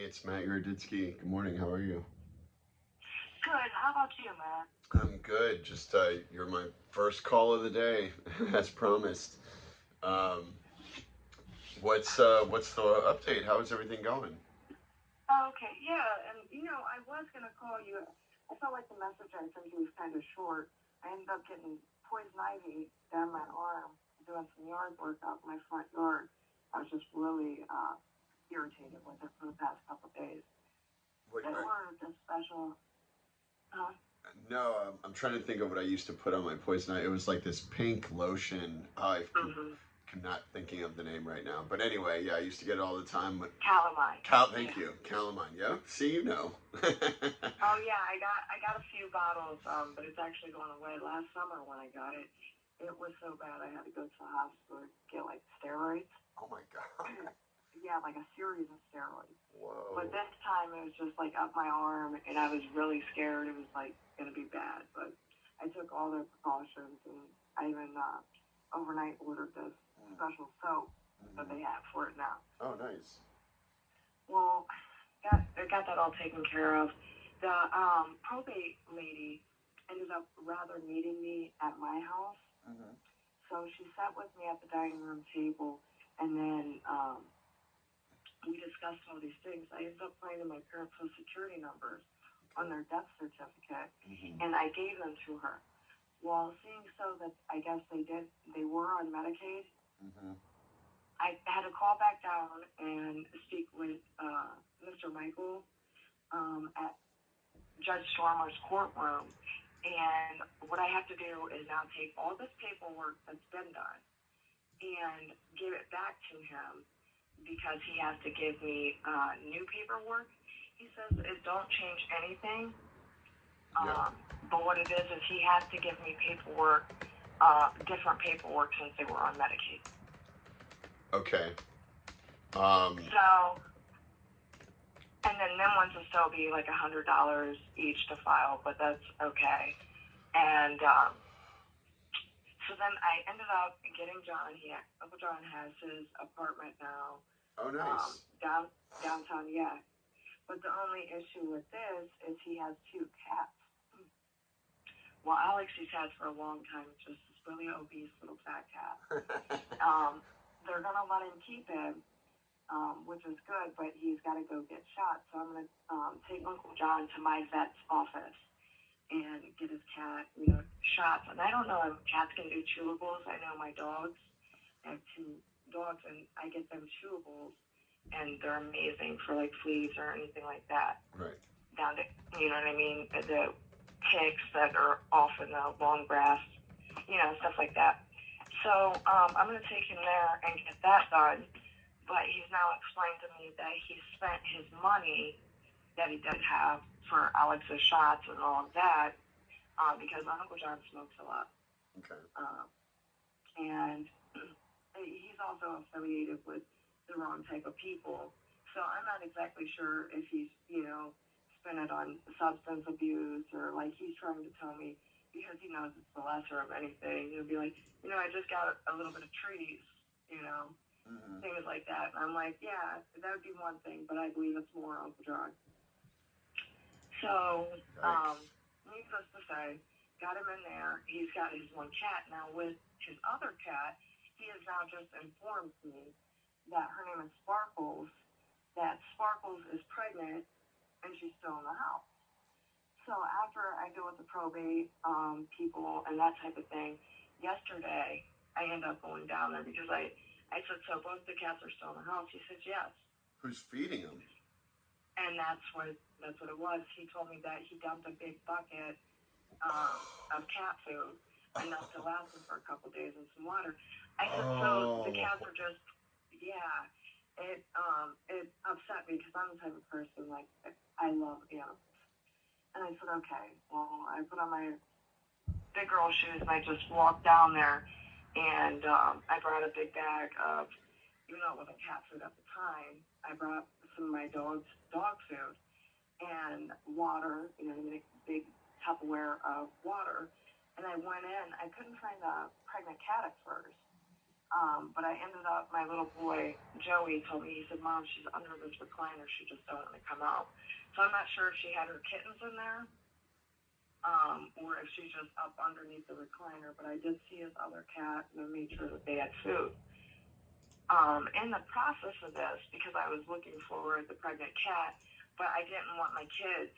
it's Matt Yuroditsky. Good morning. How are you? Good. How about you, man? I'm good. Just you're my first call of the day, as promised. Um, what's the update? How is everything going? Okay, yeah, and I was gonna call you. I felt like the message I sent you was kind of short. I ended up getting poison ivy down my arm doing some yard work out in my front yard. I was just really irritated with it for the past couple of days. What? They ordered this special. Uh, No, I'm trying to think of what I used to put on my poison. It was like this pink lotion. mm-hmm. I'm not thinking of the name right now. But anyway, yeah, I used to get it all the time. Calamine. Thank Yeah. you, calamine. Yeah, see, you know. Oh yeah, I got a few bottles, but it's actually going away. Last summer when I got it, it was so bad I had to go to the hospital to get like steroids. Oh my god. Yeah, like a series of steroids. Whoa. But this time it was just like up my arm, and I was really scared. It was like gonna be bad, but I took all the precautions, and I even overnight ordered this special soap that Mm-hmm. they have for it now. Oh, nice. Well, I got that all taken care of. The probate lady ended up rather meeting me at my house, Mm-hmm. so she sat with me at the dining room table, and then we discussed all these things. I ended up finding my parents' social security numbers on their death certificate, Mm-hmm. and I gave them to her. Well, seeing so that I guess they were on Medicaid, Mm-hmm. I had to call back down and speak with Mr. Michael at Judge Stormer's courtroom. And what I have to do is now take all this paperwork that's been done and give it back to him because he has to give me new paperwork. He says it don't change anything, Yeah. but what it is he has to give me paperwork, different paperwork since they were on Medicaid. Okay. So, and then them ones will still be like $100 each to file, but that's okay. And so then I ended up getting John. Uncle John has his apartment now, Oh, nice. downtown. Yeah, but the only issue with this is he has two cats. Well, Alex he's had for a long time, just this really obese little fat cat. They're gonna let him keep him, which is good, but he's got to go get shot. So I'm gonna take Uncle John to my vet's office and get his cat, shots. And I don't know if cats can do chewables. I know my dogs. I have two dogs, and I get them chewables, and they're amazing for like fleas or anything like that. Right. Down to, you know what I mean? The ticks that are off in the long grass, stuff like that. So I'm gonna take him there and get that done. But he's now explained to me that he spent his money that he did have for Alex's shots and all of that because my Uncle John smokes a lot. Okay. And he's also affiliated with the wrong type of people. So I'm not exactly sure if he's, spent it on substance abuse or like he's trying to tell me because he knows it's the lesser of anything. He'll be like, I just got a little bit of trees, Mm-hmm. things like that. And I'm like, yeah, that would be one thing, but I believe it's more Uncle John. So, needless to say, got him in there. He's got his one cat. Now, with his other cat, he has now just informed me that her name is Sparkles, that Sparkles is pregnant and she's still in the house. So, after I deal with the probate people and that type of thing, yesterday I end up going down there because I said, so both the cats are still in the house? He said, yes. Who's feeding them? And that's what it was. He told me that he dumped a big bucket of cat food, enough to last him for a couple days in some water. I said, so the cats are just, yeah. It upset me because I'm the type of person like I love animals. And I said, okay. Well, I put on my big girl shoes and I just walked down there, and I brought a big bag of, even though it wasn't cat food at the time, I brought some of my dog's dog food and water, a big Tupperware of water. And I went in. I couldn't find the pregnant cat at first. But I ended up, my little boy, Joey, told me, he said, Mom, she's under this recliner. She just don't want to come out. So I'm not sure if she had her kittens in there, or if she's just up underneath the recliner. But I did see his other cat, and I made sure that they had food. In the process of this, because I was looking for the pregnant cat, but I didn't want my kids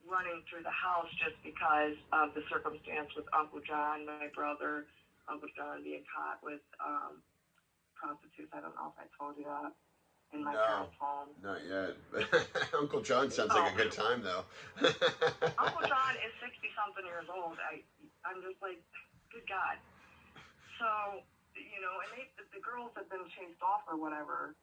running through the house just because of the circumstance with Uncle John, my brother, Uncle John being caught with prostitutes. I don't know if I told you that in my No, parents' home. not yet. Uncle John sounds like Oh, a good time though. Uncle John is 60 something years old. I'm just like, good God. So, and the girls had been chased off or whatever.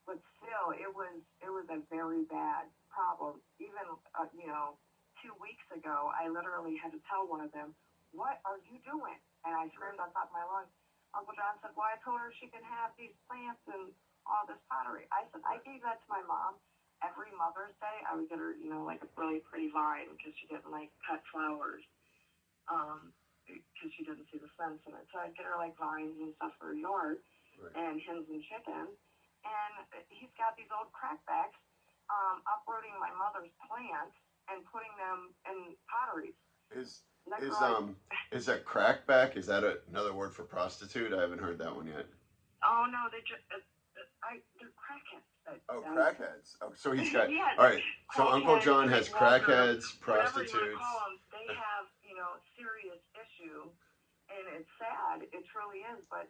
But still, it was a very bad problem. Even 2 weeks ago, I literally had to tell one of them, "What are you doing?" And I screamed on top of my lungs. Uncle John said, "Well, I told her she can have these plants and all this pottery." I said, "I gave that to my mom." Every Mother's Day, I would get her, like a really pretty vine because she didn't like cut flowers. Because she didn't see the sense in it. So I'd get her like vines and stuff for her yard, Right. and hens and chickens. And he's got these old crackbacks uprooting my mother's plants and putting them in potteries. Is That is girl, is that crackback? Is that another word for prostitute? I haven't heard that one yet. oh no, they're crackheads. Oh, crackheads. Oh, so he's got. Yeah, All right. So Uncle crackhead, John has sleepwalker, crackheads, whatever you want to prostitutes. call them. They have, serious issue, and it's sad. It truly is, but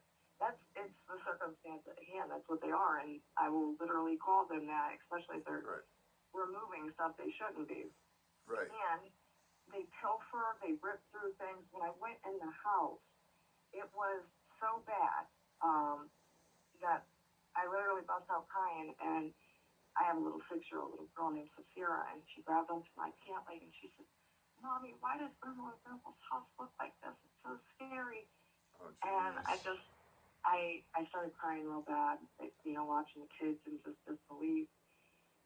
it's the circumstance at hand. That's what they are, and I will literally call them that, especially if they're Right. removing stuff they shouldn't be. Right. And they pilfer, they rip through things. When I went in the house, it was so bad that I literally bust out crying, and I have a little 6-year-old little girl named Safira, and she grabbed onto my pant leg and she said, "Mommy, why does Grandma and Grandpa's house look like this? It's so scary." Oh, And jeez. I started crying real bad, watching the kids and just disbelief.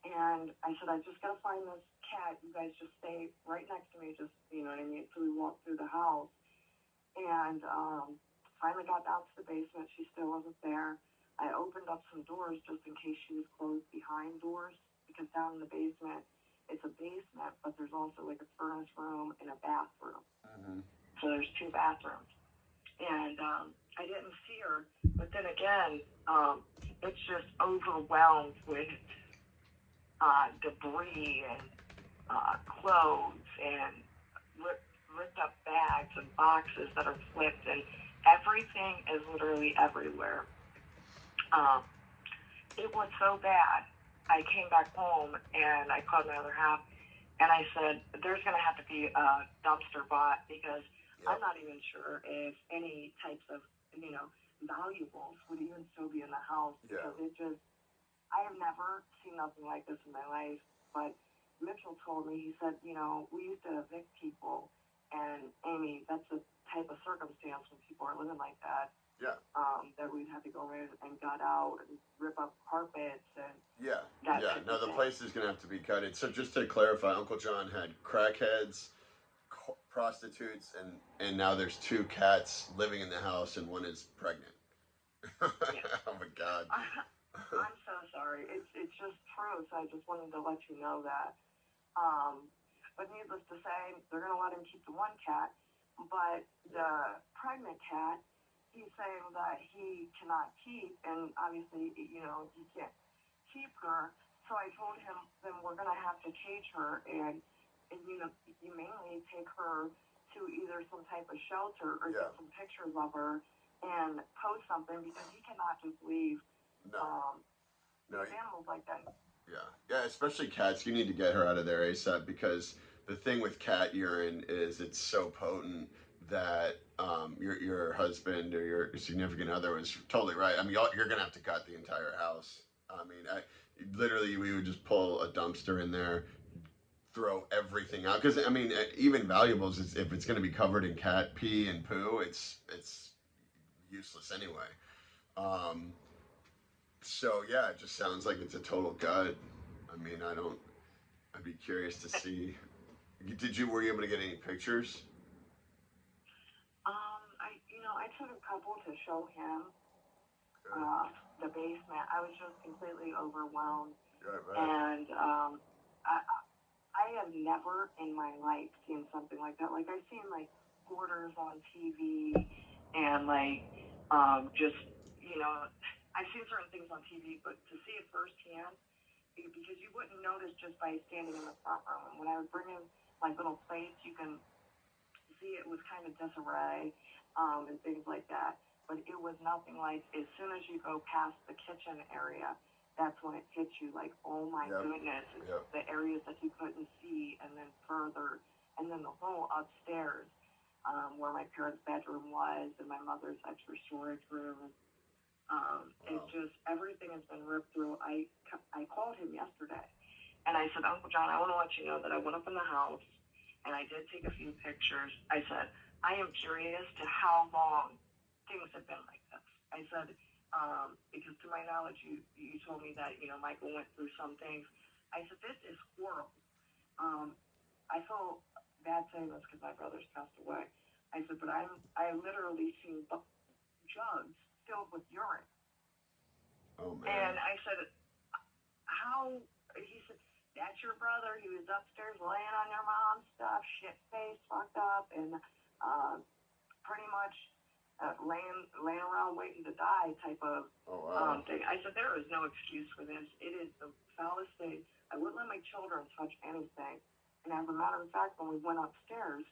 And I said, "I just gotta find this cat. You guys just stay right next to me, just you know what I mean." So we walked through the house, and finally got down to the basement. She still wasn't there. I opened up some doors just in case she was closed behind doors, because down in the basement, it's a basement, but there's also like a furnace room and a bathroom. Mm-hmm. So there's two bathrooms. And I didn't see her, but then again, it's just overwhelmed with debris and clothes and ripped up bags and boxes that are flipped, and everything is literally everywhere. Um, it was so bad. I came back home and I called my other half and I said, "There's going to have to be a dumpster bought because I'm Yep. not even sure if any types of, valuables would even still be in the house Yeah. because I have never seen nothing like this in my life." But Mitchell told me, he said, "We used to evict people, and Amy, that's the type of circumstance when people are living like that, Yeah. that we'd have to go in and gut out and rip up carpets and Yeah. that Yeah. type No, of the thing." place is gonna have to be gutted. So just to clarify, Uncle John had crackheads, prostitutes, and now there's two cats living in the house, and one is pregnant. Yeah. Oh my God. I'm so sorry. It's just true. So I just wanted to let you know that. Um, but needless to say, they're gonna let him keep the one cat, but the pregnant cat, he's saying that he cannot keep, and obviously, he can't keep her. So I told him, then we're gonna have to cage her, and you mainly take her to either some type of shelter or Yeah. get some pictures of her and post something because he cannot just leave No. No. these animals like that. Yeah. Yeah. Especially cats. You need to get her out of there ASAP because the thing with cat urine is it's so potent that your husband or your significant other was totally right. I mean, you're gonna have to gut the entire house. I mean, literally we would just pull a dumpster in there, throw everything out because I mean, even valuables is if it's gonna be covered in cat pee and poo, it's useless anyway. Um, so yeah, it just sounds like it's a total gut. I mean, I don't. I'd be curious to see. Were you able to get any pictures? I took a couple to show him, Yeah. the basement. I was just completely overwhelmed, Yeah, I bet. and I have never in my life seen something like that. Like I've seen like hoarders on TV, and like just you know, I've seen certain things on TV, but to see it firsthand, because you wouldn't notice just by standing in the front room. And when I was bringing my little plates, you can see it was kind of disarray, and things like that. But it was nothing like as soon as you go past the kitchen area, that's when it hits you like, oh my Yep. goodness, it's Yep. the areas that you couldn't see, and then further, and then the whole upstairs, where my parents' bedroom was, and my mother's extra storage room. It Wow. just everything has been ripped through. I called him yesterday, and I said, Uncle John, I want to let you know that I went up in the house and I did take a few pictures. I said, I am curious to how long things have been like this. I said, because to my knowledge, you told me that, Michael went through some things. I said, this is horrible. Um, I feel bad saying this because my brother's passed away. I said, but I literally seen jugs filled with urine. Oh man. And I said, how, he said, that's your brother. He was upstairs laying on your mom's stuff, shit faced, fucked up, and uh, pretty much laying around waiting to die type of Oh wow. thing. I said, there is no excuse for this. It is the foulest thing. I wouldn't let my children touch anything. And as a matter of fact, when we went upstairs,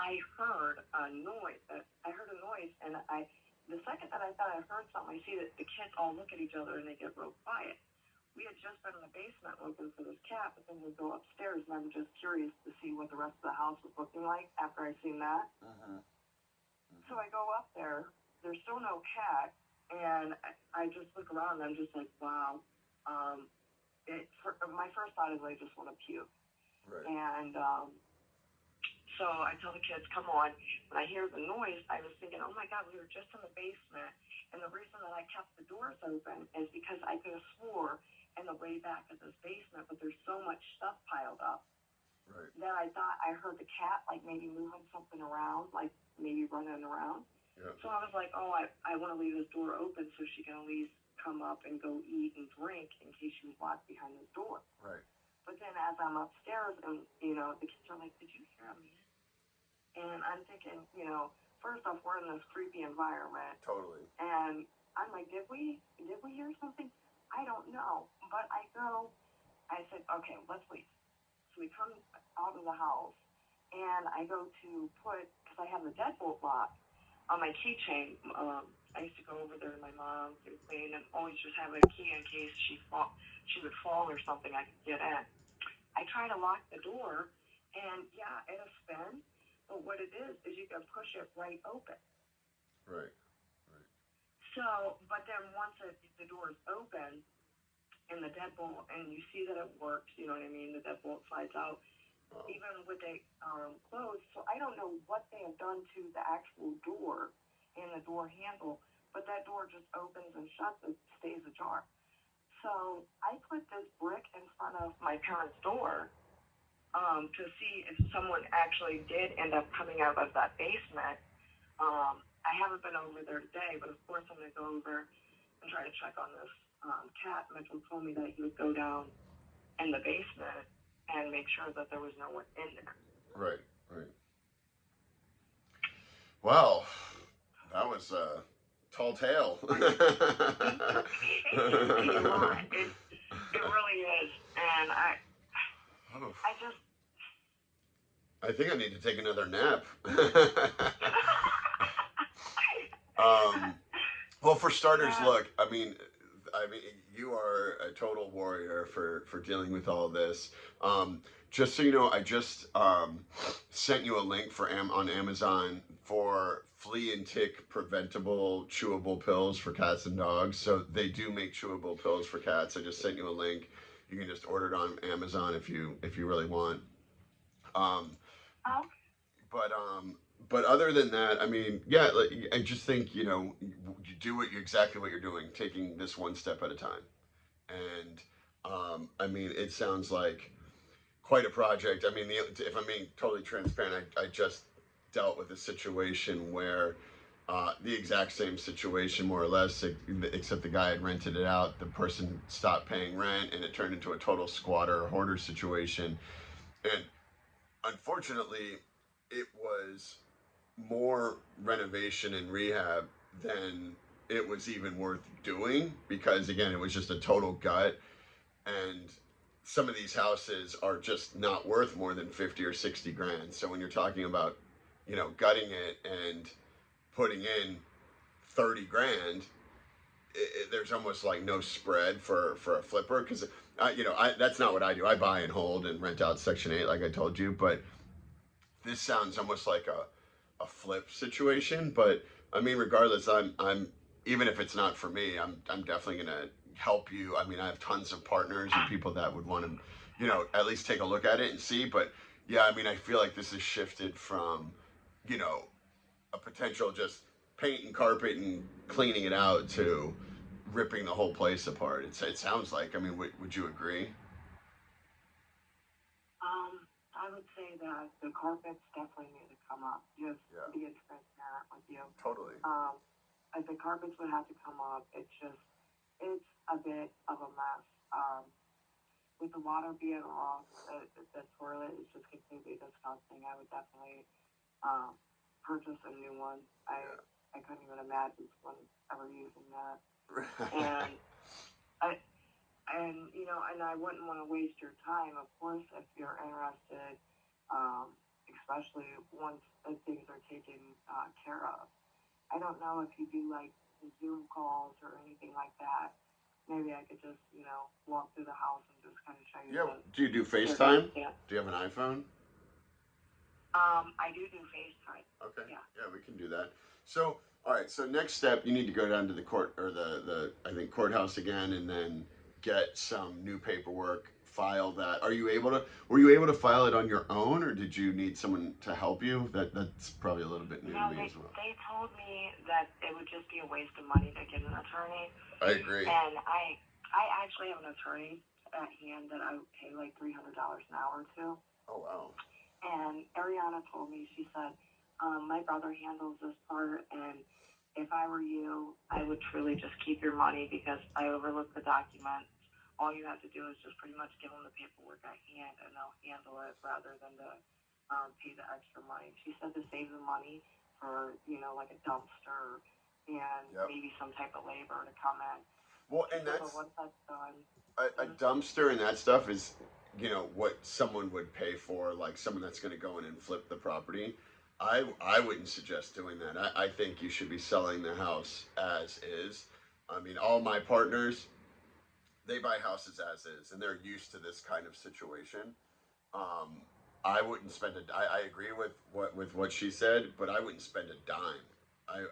I heard a noise. I heard a noise, and the second that I thought I heard something, I see that the kids all look at each other and they get real quiet. We had just been in the basement looking for this cat, but then we go upstairs, and I'm just curious to see what the rest of the house was looking like after I seen that. Mm-hmm. So Mm-hmm. I go up there. There's still no cat, and I just look around, and I'm just like, wow. My first thought is I just want to puke, Right. and so I tell the kids, come on. When I hear the noise, I was thinking, oh my God, we were just in the basement. And the reason that I kept the doors open is because I could have swore in the way back of this basement, but there's so much stuff piled up Right. that I thought I heard the cat like maybe moving something around, like maybe running around. Yeah. So I was like, oh, I want to leave this door open so she can at least come up and go eat and drink in case she was locked behind this door. Right. But then as I'm upstairs and, the kids are like, did you hear a man? And I'm thinking, first off, we're in this creepy environment, Totally. and I'm like, did we hear something? I don't know, but I go. I said, okay, let's leave. So we come out of the house, and I go to put because I have the deadbolt lock on my keychain. I used to go over there to my mom to clean, and always just have a key in case she would fall or something. I could get in. I try to lock the door, and yeah, it'll spin. But what it is you can push it right open. Right. Right. So, but then once the door is open and the deadbolt, and you see that it works, you know what I mean? The deadbolt slides out, Wow. even with it closed. So I don't know what they have done to the actual door and the door handle, but that door just opens and shuts. It stays ajar. So I put this brick in front of my parents' door to see if someone actually did end up coming out of that basement. I haven't been over there today, but of course I'm going to go over and try to check on this cat. Mitchell told me that he would go down in the basement and make sure that there was no one in there. Right. Right. Well, that was a tall tale. It's a lot. It really is, and I just I think I need to take another nap. Well, for starters, yeah. look. I mean, you are a total warrior for dealing with all this. Just so you know, I just sent you a link on Amazon for flea and tick preventable chewable pills for cats and dogs. So they do make chewable pills for cats. I just sent you a link. You can just order it on Amazon if you really want. Um, Oh, but um, but other than that, I mean, yeah, like, I just think you do exactly what you're doing, taking this one step at a time. And I mean, it sounds like quite a project. I mean, if I'm being totally transparent, I just dealt with a situation where The exact same situation, more or less, except the guy had rented it out. The person stopped paying rent, and it turned into a total squatter or hoarder situation. And unfortunately, it was more renovation and rehab than it was even worth doing because, again, it was just a total gut. And some of these houses are just not worth more than 50 or 60 grand. So when you're talking about, gutting it and putting in 30 grand, there's almost like no spread for a flipper because that's not what I do. I buy and hold and rent out Section 8 like I told you, but this sounds almost like a flip situation. But I mean, regardless, I'm even if it's not for me, I'm definitely gonna help you. I mean, I have tons of partners and people that would want to, at least take a look at it and see. But yeah, I mean, I feel like this has shifted from, you know, a potential just paint and carpet and cleaning it out to ripping the whole place apart. It sounds like. I mean, would you agree? I would say that the carpets definitely need to come up. Just Yeah, being transparent with you. totally. Um, the carpets would have to come up. It's a bit of a mess. With the water being off, the toilet is just completely disgusting. I would definitely um, purchase a new one. I couldn't even imagine someone ever using that. Yeah. And I and I wouldn't want to waste your time. Of course, if you're interested, especially once things are taken care of. I don't know if you do like Zoom calls or anything like that. Maybe I could just walk through the house and just kind of show you Yeah. the Do you do FaceTime? circumstance. Do you have an iPhone? I do FaceTime. Okay. Yeah. Yeah, we can do that. So, all right. So next step, you need to go down to the court or the I think courthouse again, and then get some new paperwork. File that. Are you able to? Were you able to file it on your own, or did you need someone to help you? That's probably a little bit new to No, me as well. they told me that it would just be a waste of money to get an attorney, I agree. and I actually have an attorney at hand that I pay like $300 an hour to. Oh wow. And Ariana told me, she said, my brother handles this part, and if I were you, I would truly just keep your money because I overlooked the documents. All you have to do is just pretty much give them the paperwork at hand, and they'll handle it rather than to pay the extra money. She said to save the money for, like a dumpster and Yep. maybe some type of labor to come in. Well, She and said, but that's once that's done, a dumpster and that stuff is, what someone would pay for, like someone that's going to go in and flip the property. I wouldn't suggest doing that. I think you should be selling the house as is. I mean, all my partners, they buy houses as is, and they're used to this kind of situation. Um, I wouldn't spend a. I agree with what she said, but I wouldn't spend a dime.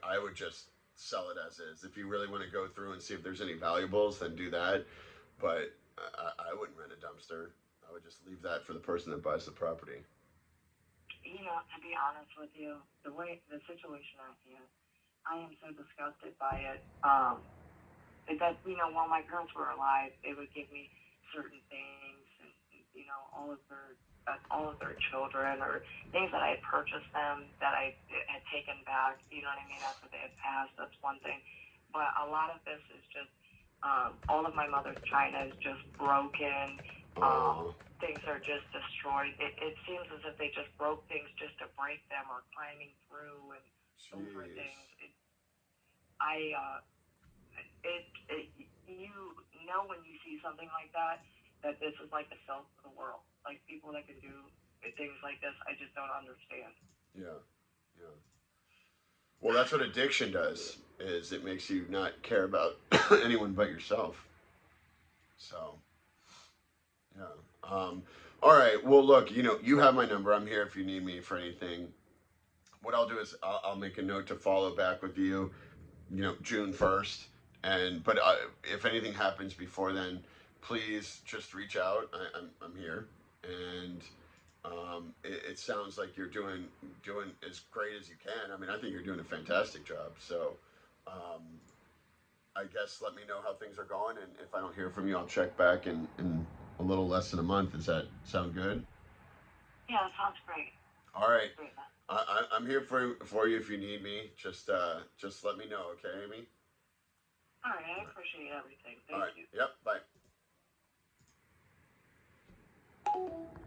I would just sell it as is. If you really want to go through and see if there's any valuables, then do that. But I wouldn't rent a dumpster. I would just leave that for the person that buys the property. to be honest with you, the situation I'm in, I am so disgusted by it. That while my parents were alive, they would give me certain things, and all of their children or things that I had purchased them that I had taken back. You know what I mean? After they had passed, that's one thing. But a lot of this is just all of my mother's china is just broken. Um, Oh, things are just destroyed. It seems as if they just broke things just to break them or climbing through and over jeez. things. I it you know when you see something like that this is like the filth of the world. Like people that can do things like this, I just don't understand. Yeah, yeah. Well, that's what addiction does. Is it makes you not care about anyone but yourself. So yeah. All right. Well, look. You have my number. I'm here if you need me for anything. What I'll do is I'll make a note to follow back with you. June 1st. And but if anything happens before then, please just reach out. I'm here, and it sounds like you're doing as great as you can. I mean, I think you're doing a fantastic job. So, um, I guess let me know how things are going, and if I don't hear from you, I'll check back in a little less than a month. Does that sound good? Yeah, that sounds great. All right. Great. I'm here for you if you need me. Just let me know, okay, Amy? All right, I appreciate everything. All Thank right. you. Yep. Bye.